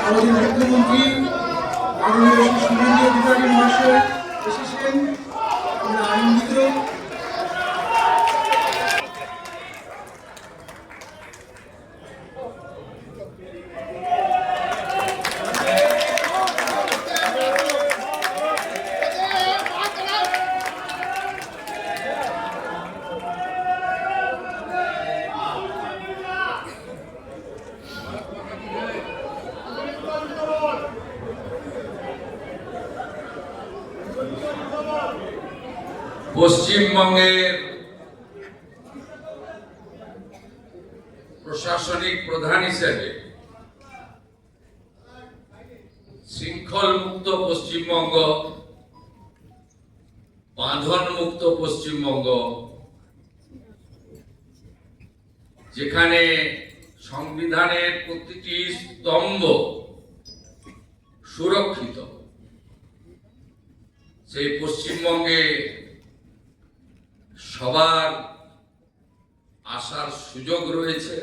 আমাদের মুখ্যমন্ত্রী মাননীয় শুভেন্দু অধিকারী মহাশয় এসেছেন, আমরা আনন্দিত। পশ্চিমবঙ্গের প্রশাসনিক প্রধান হিসেবে শৃঙ্খল মুক্ত পশ্চিমবঙ্গ, বাঁধন মুক্ত পশ্চিমবঙ্গ, যেখানে সংবিধানের প্রতিটি স্তম্ভ সুরক্ষিত, সেই পশ্চিমবঙ্গে সবার আসার সুযোগ রয়েছে,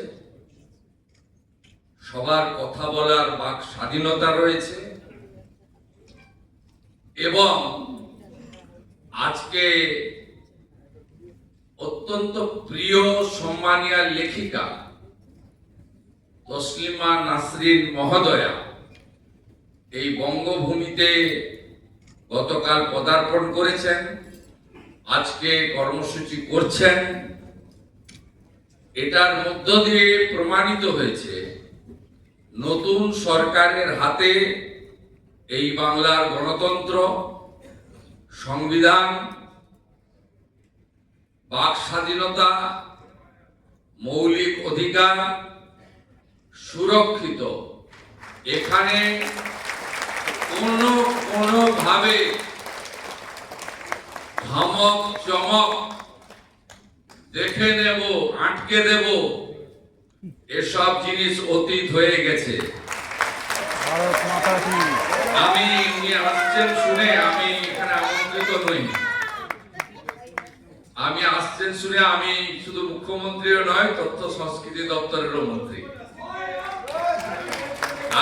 সবার কথা বলার বাক স্বাধীনতা রয়েছে এবং আজকে অত্যন্ত প্রিয় সম্মানীয় লেখিকা তসলিমা নাসরিন মহোদয়া এই বঙ্গভূমিতে গতকাল পদার্পণ করেছেন, আজকে কর্মসূচি করছেন। এটার মধ্য দিয়ে প্রমাণিত হয়েছে নতুন সরকারের হাতে এই বাংলার গণতন্ত্র, সংবিধান, বাক স্বাধীনতা, মৌলিক অধিকার সুরক্ষিত। এখানে কোনোভাবে ধমক চমক, দেখে নেব, আটকে দেব, এসব জিনিস অতীত হয়ে গেছে। আমি আসছেন শুনে আমি এখানে আমন্ত্রিত নই, আমি আসছেন শুনে আমি শুধু মুখ্যমন্ত্রীও নয়, তথ্য সংস্কৃতি দপ্তরেরও মন্ত্রী।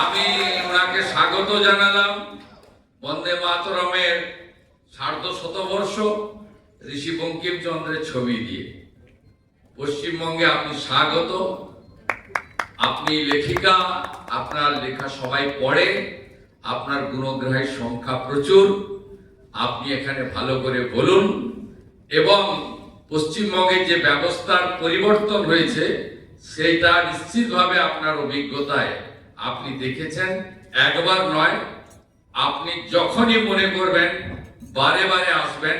আমি ওনাকে স্বাগত জানালাম বন্দে মাতরমের সার্ধশতবর্ষ ঋষি বঙ্কিমচন্দ্রের ছবি দিয়ে। পশ্চিমবঙ্গে আপনি স্বাগত, আপনি লেখিকা, আপনার লেখা সবাই পড়ে, আপনার গুণগ্রাহীর সংখ্যা প্রচুর, আপনি এখানে ভালো করে বলুন এবং পশ্চিমবঙ্গের যে ব্যবস্থার পরিবর্তন হয়েছে সেটা নিশ্চিতভাবে আপনার অভিজ্ঞতায় আপনি দেখেছেন, একবার নয়, আপনি যখনই মনে করবেন বারে বারে আসবেন।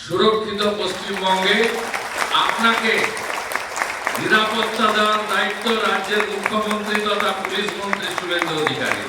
সুরক্ষিত পশ্চিমবঙ্গে আপনাকে নিরাপত্তা দেওয়ার দায়িত্ব রাজ্যের মুখ্যমন্ত্রী তথা পুলিশ মন্ত্রী শুভেন্দু অধিকারী।